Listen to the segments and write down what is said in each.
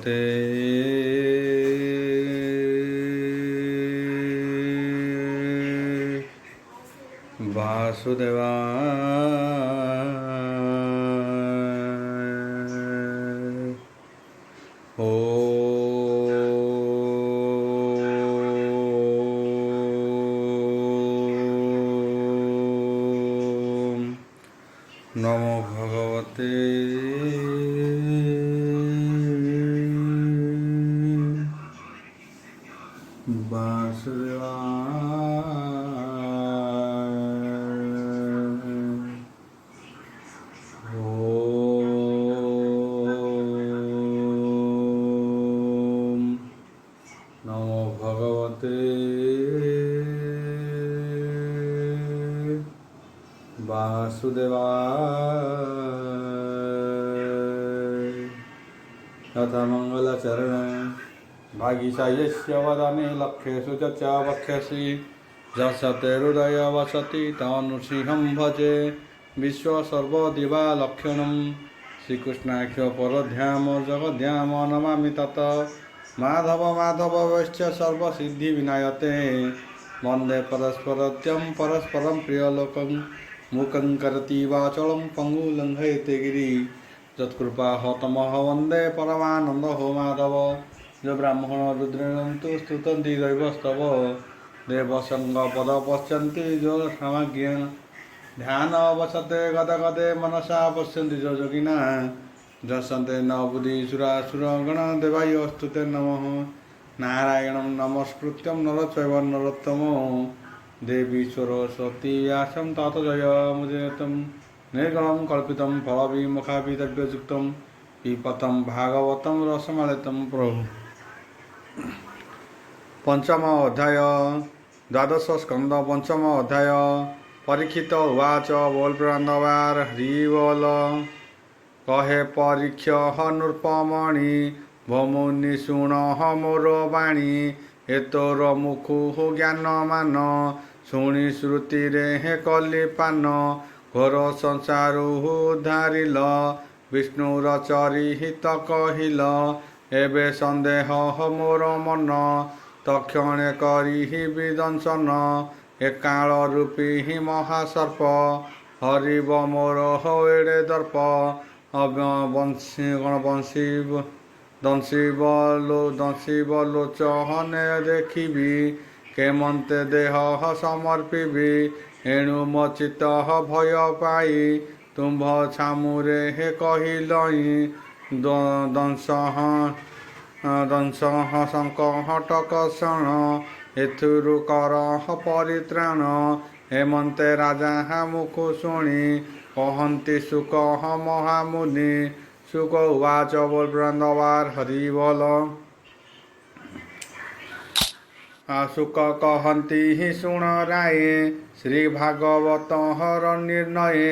भगवते वासुदेवाय। ओम नमो भगवते वासुदेवाय। ओम नमो भगवते वासुदेवाय। तथा मंगलाचरण भागीशायस्य वदने लक्ष्येषु च वक्ष्यसि जसते हृदय वसति तनुसिंहं भजे विश्वसर्वदिवा लक्षणं श्रीकृष्णाख्य परध्याम जगद्धाम नमामि तत् माधव माधव वैश्य सर्वसिद्धि विनायते वंदे परस्परत्यं परस्परं प्रियलोकं मूकं करति वाचलं पंगुलंघयते गिरि जत्कृपा तमः वंदे परमानंद हो माधव जो ब्राह्मण रुद्रेण तु स्तुतन्ति दैवस्तव देवसंग पद पश्यन्ति जो सामज्ञ ध्यान वसते गद गदे मनसा पश्यन्ति जो योगिना जसन्ते न बुद्धि सुरासुरगण देवाय स्तुते नमः नारायणं नमस्कृत्यं नरचैव नरोत्तमो देवी सरस्वती व्यासं ततो जयमुदीरयं निर्गुणं कल्पितं फलविमुखाभिद्रव्ययुक्तं पिबतं भागवतं रसमलितं प्रभु। पंचम अध्याय द्वादश स्कंद पंचम अध्याय परीक्षित उवाच बोल प्राणवार हरि बोल कहे परीक्ष नृपमणि भमुनि शुण मोर वाणी एतोर मुखु ज्ञान मान शुणी श्रुति रे कली पान घोर संसार उद्धारिल विष्णुर चरिहित कहिल एबे संदेह मोर मन तक्षणे करिहि विदंसन एकाल रूपी हि महासर्प हरिव मोर एड़े दर्प दंशिव लोचहने देखिबि केमंते देह समर्पिबि एणु मचित भय पाई तुम्भ छामुरे हे कहिलई दंशह संकटकषण एथुरु करह परित्राण हेमंते राजा मुखु शुणी कहन्ति सुख महामुनि सुख उवाच बोल ब्रंदवार हरि बोल सुख कहन्ति हि शुण राये श्री भागवत हर निर्णय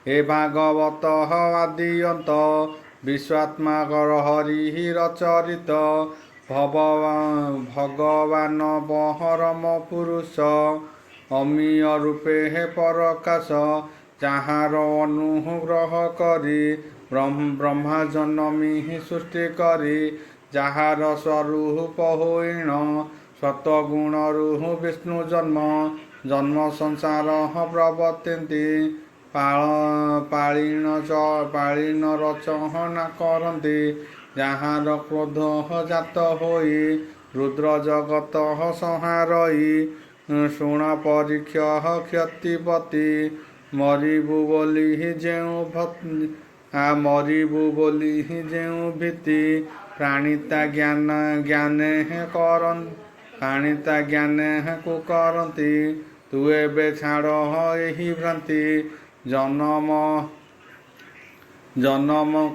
हे भागवत आदियंत विश्वात्माकर हरि रचरित भगवान बहरम पुरुष अमीय रूपे हे परकाश जहाँ अनुग्रह करी ब्रह्मा जन्मी सृष्टि करी जहाँ स्वरूप होइन सतगुण विष्णु जन्म जन्म संसार प्रवर्तन्ति पाळीन रचना करन्ति जहाँ क्रोध जात होई रुद्र जगत संहारई शुण परीक्ष क्षतिपति मरिबु बोली जेउ भीति प्राणिता ज्ञाने प्राणिता ज्ञाने को करन्ति तु एबे छाड़ एही भ्रांति जन्म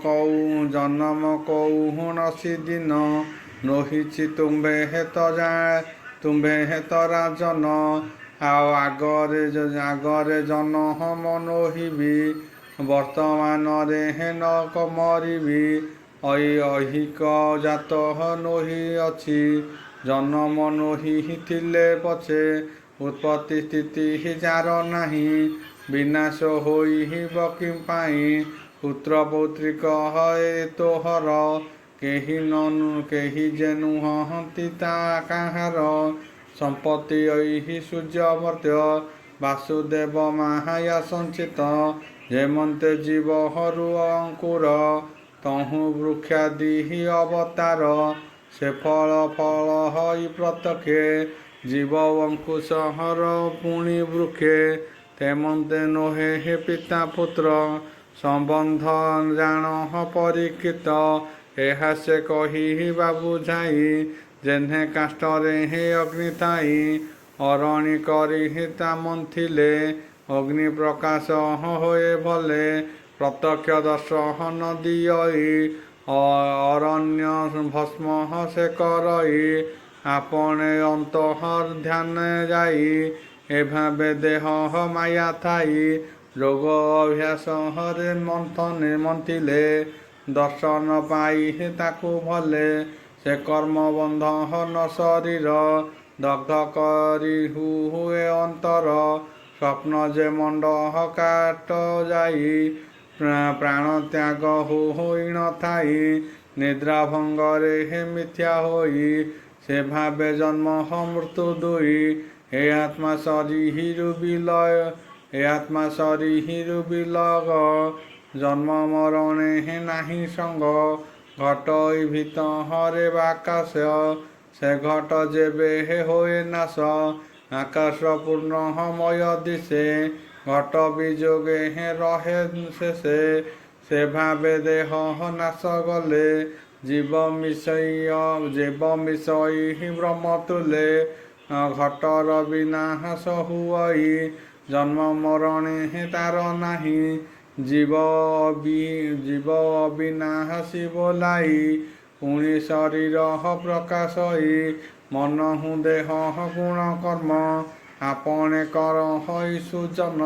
कऊ नसी दिन नोहिछि तुम्भे हेत राजन आओ आगरे जन मनोहिबी वर्तमान रे न मरिबी ऐहिक जात नोहि अछि जन्म नोहि थिले पछे उत्पत्ति स्थिति जार नाही विनाश होई बकिम पाई पुत्र पौत्रिक हए तोहर କେହି ଯେ ନୁହନ୍ତି ତା କାହାର ସମ୍ପତ୍ତି ଐହି ସୂର୍ଯ୍ୟମର୍ତ୍ତ୍ୟ ବାସୁଦେବ ମାୟା ସଞ୍ଚିତ ଯେମନ୍ତେ ଜୀବ ହରୁ ଅଙ୍କୁର ତହୁଁ ବୃକ୍ଷାଦି ଅବତାର ସେ ଫଳ ହଇ ପ୍ରତ୍ୟକ୍ଷେ ଜୀବ ଅଙ୍କୁଶହର ପୁଣି ବୃକ୍ଷେ ତେମନ୍ତେ ନୋହେ ପିତା ପୁତ୍ର ସମ୍ବନ୍ଧ ଜାଣ ପରୀକ୍ଷିତ ଏହା ସେ କହିବା ବୁଝାଇ ଯେହ୍ନେ କାଷ୍ଟରେ ଅଗ୍ନି ଥାଇ ଅରଣି କରି ତା ମନ୍ଥିଲେ ଅଗ୍ନି ପ୍ରକାଶ ହୋଏ ଭଲେ ପ୍ରତ୍ୟକ୍ଷ ଦର୍ଶନ ଦିଅଇ ଅରଣ୍ୟ ଭସ୍ମ ସେ କରଇ ଆପणे ଅନ୍ତଃ ଧ୍ୟାନ ଯାଇ ଏଭାବେ ଦେହ ମାୟା ଥାଇ ଯୋଗ ଅଭ୍ୟାସରେ ମନ୍ଥିଲେ ଦର୍ଶନ ପାଇ ତାକୁ ଭଲେ ସେ କର୍ମ ବନ୍ଧନ ଶରୀର ଦଗ୍ଧ କରି ହୁଏ ଅନ୍ତର ସ୍ୱପ୍ନ ଯେ ମଣ୍ଡ କାଟ ଯାଇ ପ୍ରାଣ ତ୍ୟାଗ ହୋଇନ ଥାଇ ନିଦ୍ରା ଭଙ୍ଗରେ ମିଥ୍ୟା ହୋଇ ସେ ଭାବେ ଜନ୍ମ ମୃତ୍ୟୁ ଦୁଇ ଏ ଆତ୍ମା ଶରୀରୁ ବିଲଗ ଜନ୍ମ ମରଣେ ନାହିଁ ସଙ୍ଗ ଘଟଇ ଭିତରେ ଆକାଶ ସେ ଘଟ ଯେବେ ହୋଏ ନାଶ ଆକାଶ ପୂର୍ଣ୍ଣମୟ ଦିଶେ ଘଟ ବିଯୋଗେ ରହେ ଶେଷେ ସେ ଭାବେ ଦେହ ନାଶ ଗଲେ ଜୀବ ମିଶଇ ବ୍ରହ୍ମ ତୁଲେ ଘଟର ବିନାଶ ହୁଅଇ ଜନ୍ମ ମରଣେ ତାର ନାହିଁ ଜୀବ ଅବିନାଶୀ ବୋলাই ପୁଣି ଶରୀର ପ୍ରକାଶଇ ମନହୁ ଦେହ ଗୁଣ କର୍ମ ଆପणे କର ହଇ ସୁଜନ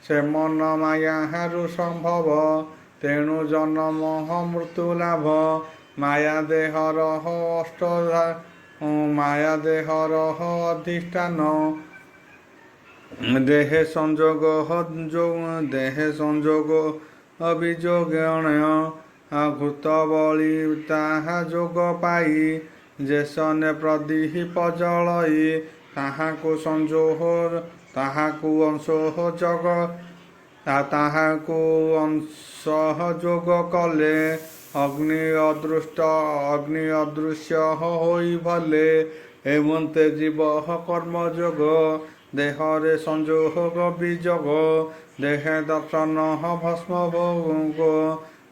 ସେ ମନ ମାୟାରୁ ସମ୍ଭବ ତେଣୁ ଜନ୍ମ ମୃତ୍ୟୁ ଲାଭ ମାୟା ଦେହର ଅଧିଷ୍ଠାନ ଦେହେ ସଂଯୋଗ ଅଭିଯୋଗଣୟ ଘୃତ ବଳି ତାହା ଯୋଗ ପାଇ ଯେସନେ ପ୍ରଦୀପ ଜଳଇ ତାହାକୁ ଅଂଶ ଯୋଗ କଲେ ଅଗ୍ନି ଅଦୃଶ୍ୟ ହୋଇ ଭଲେ ଏମନ୍ତେ ଜୀବ କର୍ମଯୋଗ ଦେହରେ ସଂଯୋଗ ବିଯୋଗ ଦେହେ ଦର୍ଶନ ଭସ୍ମ ଭୋଗ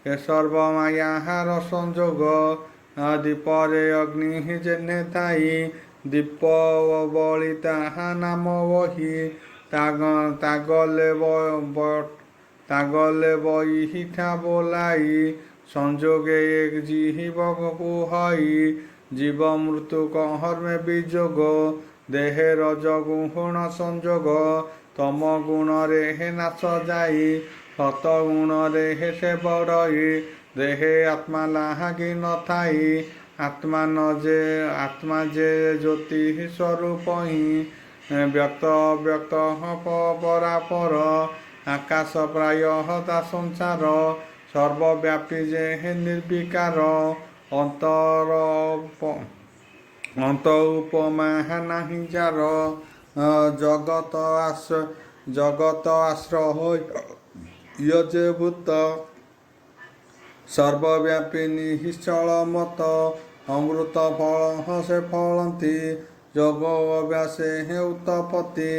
ଏ ସର୍ବ ମାୟାହାର ସଂଯୋଗ ଦୀପରେ ଅଗ୍ନି ଯେହ୍ନେ ଥାଇ ଦୀପ ବଳି ତାହା ନାମ ବହି ତାଗଲେ ବହିଠା ବୋলাই ସଂଯୋଗେ ଜୀବକୁ ହଇ ଜୀବ ମୃତ୍ୟୁ କର୍ମେ ବିଯୋଗ ଦେହେ ରଜଗୁଣ ସଂଯୋଗ ତମ ଗୁଣରେ ନାଶ ଯାଇ ସତ ଗୁଣରେ ସେ ବଡ଼ଇ ଦେହେ ଆତ୍ମା ଲାଗି ନଥାଇ ଆତ୍ମା ଯେ ଜ୍ୟୋତି ସ୍ୱରୂପ ହିଁ ବ୍ୟକ୍ତ ପରାପର ଆକାଶ ପ୍ରାୟ ତା ସଂସାର ସର୍ବବ୍ୟାପୀ ଯେ ନିର୍ବିକାର ଅନ୍ତ ଉପମା ନାହିଁ ଯାର ଜଗତ ଆଶ୍ରୟ ଯେ ଭୂତ ସର୍ବବ୍ୟାପୀ ନିଶ୍ଚଳ ମତ ଅମୃତ ଫଳ ସେ ଫଳନ୍ତି ଯୋଗ ଅଭ୍ୟାସେ ଉତ୍ପତ୍ତି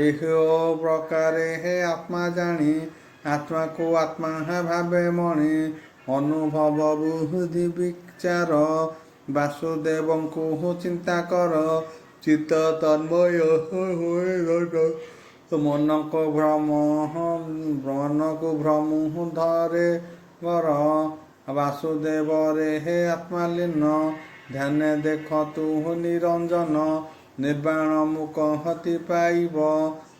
ଏହି ପ୍ରକାରେ ଆତ୍ମା ଜାଣି ଆତ୍ମାକୁ ଆତ୍ମା ଭାବେ ମଣି ଅନୁଭବ ବୁଦ୍ଧି ବିଚାର ବାସୁଦେବଙ୍କୁ ଚିନ୍ତା କର ଚିତ୍ତ ତନ୍ମୟ ହୁଏ ମନକୁ ଭ୍ରମ ଧରେ କର ବାସୁଦେବରେ ଆତ୍ମାଲୀନ ଧ୍ୟାନେ ଦେଖ ତୁ ନିରଞ୍ଜନ ନିର୍ବାଣ ମୁକହତି ପାଇବ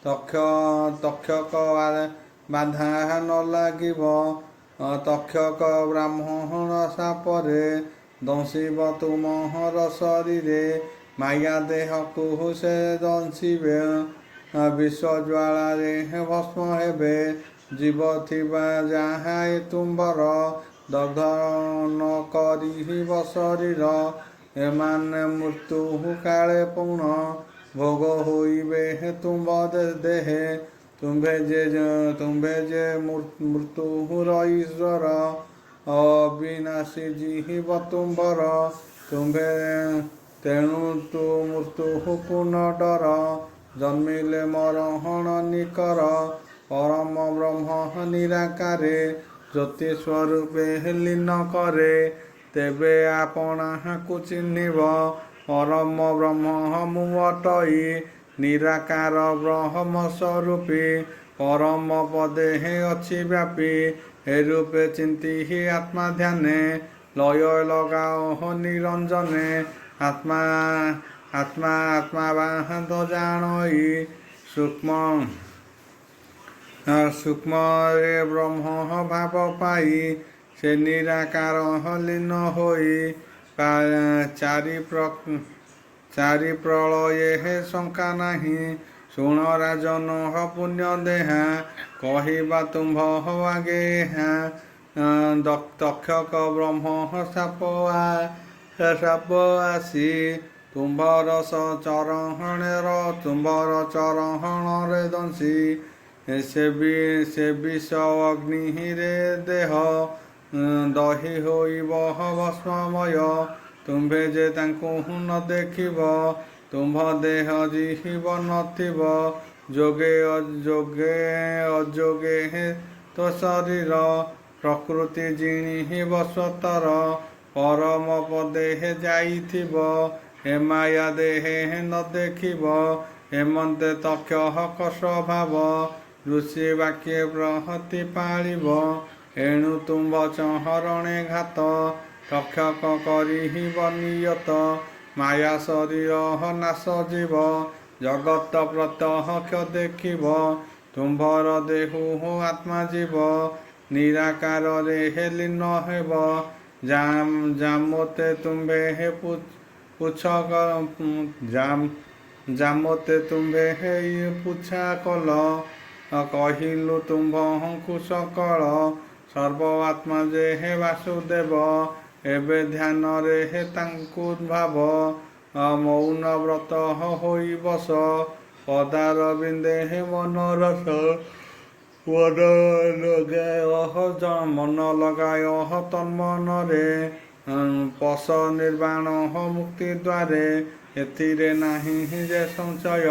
ତକ୍ଷକ ବାଧା ନ ଲାଗିବ ତକ୍ଷକ ବ୍ରାହ୍ମଣ ସାପରେ ଦଂଶିବ ତୁମର ଶରୀରେ ମାୟା ଦେହକୁ ସେ ଦଂଶିବେ ବିଶ୍ୱ ଜ୍ୱାଳାରେ ଭସ୍ମ ହେବେ ଜୀବ ଥିବା ଯାହା ତୁମ୍ବର ଦଗ୍ଧ ନ କରିବ ଶରୀର ଏମାନେ ମୃତ୍ୟୁ କାଳେ ପୁଣ ଭୋଗ ହୋଇବେ ତୁମ୍ଭ ଦେହେ ତୁମ୍ଭେ ଯେ ମୃତ୍ୟୁର ଈଶ୍ୱର ଅବିନାଶୀ ଜୀବ ତୁମ୍ଭର ତୁମ୍ଭେ ତେଣୁ ତୁ ମୃତ୍ୟୁକୁ ନ ଡର ଜନ୍ମିଲେ ମରହଣ ନିକର ପରମ ବ୍ରହ୍ମ ନିରାକାରେ ଜ୍ୟୋତି ସ୍ୱରୂପେ ଲୀନ କରେ ତେବେ ଆପଣାକୁ ଚିହ୍ନିବ ପରମ ବ୍ରହ୍ମ ମୁଁ ଅଟଇ ନିରାକାର ବ୍ରହ୍ମ ସ୍ୱରୂପୀ ପରମ ପଦେ ଅଛି ବ୍ୟାପୀ ଏ ରୂପେ ଚିନ୍ତି ଆତ୍ମା ଧ୍ୟାନେ ଲୟ ଲଗାଓ ନିରଞ୍ଜନେ ଆତ୍ମା ଆତ୍ମା ଆତ୍ମା ବାହାଦ ଜାଣଇ ସୂକ୍ଷ୍ମରେ ବ୍ରହ୍ମ ଭାବ ପାଇ ସେ ନିରାକାର ଲୀନ ହୋଇ ଚାରି ପ୍ରଳୟେ ଶଙ୍କା ନାହିଁ ଶୁଣ ରାଜନ ପୁଣ୍ୟ ଦେହା କହିବା ତୁମ୍ଭ ଆଗେ ତକ୍ଷକ ବ୍ରହ୍ମ ସାପ ଆସି ତୁମ୍ଭର ଚରଣରେ ଦଂଶି ସେ ବିଷ ଅଗ୍ନିରେ ଦେହ ଦହି ହୋଇବ ଭସ୍ମମୟ ତୁମ୍ଭେ ଯେ ତାଙ୍କୁ ନ ଦେଖିବ ତୁମ୍ଭ ଦେହ ଜୀବ ନଥିବ ଯୋଗେ ଅଯୋଗେ ତ ଶରୀର ପ୍ରକୃତି ଜିଣିବ ସ୍ୱତର ପରମ ପଦେ ଯାଇଥିବ ଏ ମାୟା ଦେହେ ନ ଦେଖିବ ହେମନ୍ତେ ତକ୍ଷକ ସ୍ୱଭାବ ଋଷି ବାକ୍ୟ ପ୍ରହତି ପାଳିବ ଏଣୁ ତୁମ୍ଭ ଚହରଣେ ଘାତ ତକ୍ଷକ କରିବ ନିୟତ ମାୟା ଶରୀର ନାଶ ଯିବ ଜଗତ ପ୍ରତ୍ୟକ୍ଷ ଦେଖିବ ତୁମ୍ଭର ଦେହୁ ଆତ୍ମା ଯିବ ନିରାକାରରେ ଲୀନ ହେବ ଜାମୋତେ ତୁମ୍ଭେ ଜାମୋତେ ତୁମ୍ଭେ ପୁଛା କଲ କହିଲୁ ତୁମ୍ଭଙ୍କୁ ସକଳ ସର୍ବ ଆତ୍ମା ଯେ ବାସୁଦେବ ଏବେ ଧ୍ୟାନରେ ତାଙ୍କୁ ଭାବ ମୌନ ବ୍ରତ ହୋଇ ବସ ପଦାର ବିନ୍ଦେ ମନରସ ମନ ଲଗାୟ ତନ୍ମନରେ ପଶ ନିର୍ବାଣ ମୁକ୍ତି ଦ୍ୱାରେ ଏଥିରେ ନାହିଁ ଯେ ସଂଶୟ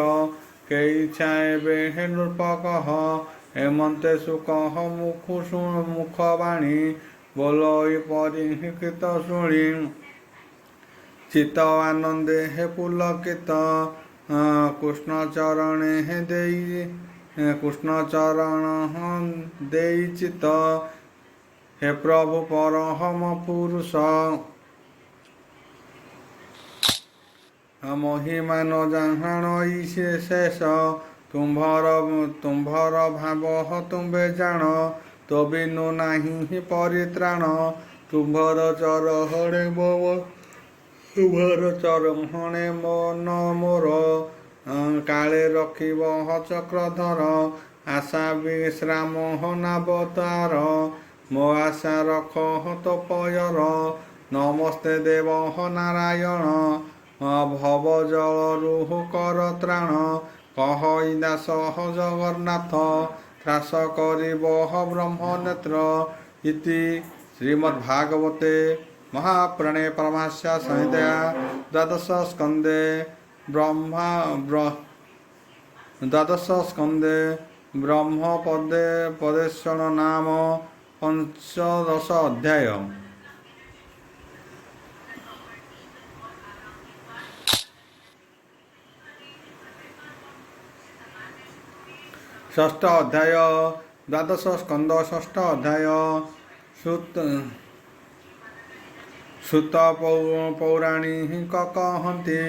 କେଇ ଛାଏବେ ନୃପକଃ ହେମନ୍ତେ ସୁକଃ ମୁଖ ବାଣୀ ବୋଲଇ ପରିକୃତ ଶୁଣି ଚିତ ଆନନ୍ଦେ ପୁଲକିତ କୃଷ୍ଣ ଚରଣ ଦେଇ ଚିତ ହେ ପ୍ରଭୁ ପରମ ପୁରୁଷ ମହିମାନ ଜାଣଇ ଶେଷ ତୁମ୍ଭର ଭାବ ତୁମ୍ଭେ ଜାଣ ତ ବିନୁ ନାହିଁ ପରିତ୍ରାଣ ତୁମ୍ଭର ଚରହଣେ ମନ ମୋର କାଳେ ରଖିବ ଚକ୍ରଧର ଆଶା ବିଶ୍ରାମ ନାବତାର ମୋ ଆଶା ରଖ ତପୟର ନମସ୍ତେ ଦେବ ନାରାୟଣ ଭବ ଜଳରୁ କର ତ୍ରାଣ କହଇ ଦାସ ଜଗନ୍ନାଥ ତ୍ରାସ କରିବ ବ୍ରହ୍ମ ନେତ୍ର ଇତି ଶ୍ରୀମଦ୍ଭାଗବତେ ମହାପୁରାଣେ ପରମହଂସ ସଂହିତା ଦ୍ୱାଦଶ ସ୍କନ୍ଧେ ବ୍ରହ୍ମ ପଦେଶନ ନାମ ପଞ୍ଚଦଶ ଅଧ୍ୟାୟ। ଷଷ୍ଠ ଅଧ୍ୟାୟ ଦ୍ୱାଦଶ ସ୍କନ୍ଧ ଷଷ୍ଠ ଅଧ୍ୟାୟ ସୁତ ପୌରାଣିକ କହନ୍ତି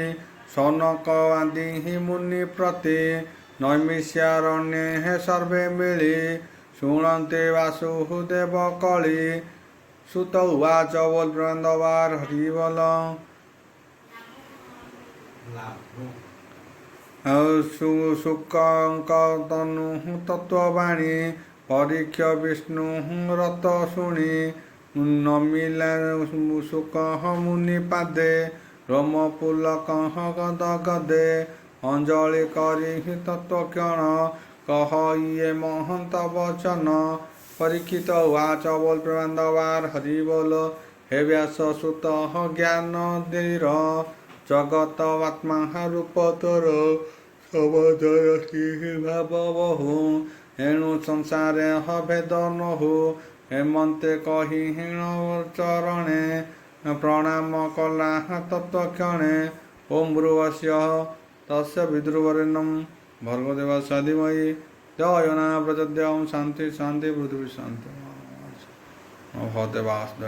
ସନକ ଆଦି ମୁନି ପ୍ରତି ନୈମିଷ୍ୟାରଣ୍ୟେ ସର୍ବେ ମିଳି ଶୁଣନ୍ତେ ବାସୁଦେବ କଳି ସୁତ ଉବାଚ ବୋଲ ବୃନ୍ଦବାର ହରିବଲ ଶୁକଙ୍କ ତନୁ ତତ୍ୱବାଣୀ ପରୀକ୍ଷ ବିଷ୍ଣୁ ରତ ଶୁଣି नमिले सुख मुनि पादे रोम पुलक गद गदे अंजलि करी तत्वक्षण कह ये महंत वचन परीक्षित उवाच बोल प्रबंधवार हरि बोल हे व्यास सुत ज्ञान धीर जगत आत्मा रूप तोर सबदरसी भाव बहु एणु संसारे भेद नहु हेमंते कही हिण चरणे प्रणाम कला तत्वक्षणे ओम ब्रुवस्य तस्य विद्रुवरेण्यं भर्गदेवस्य धीमहि जयो न प्रचोदयात् शांति शांति पृथ्वी शांति भवते वासुदेव।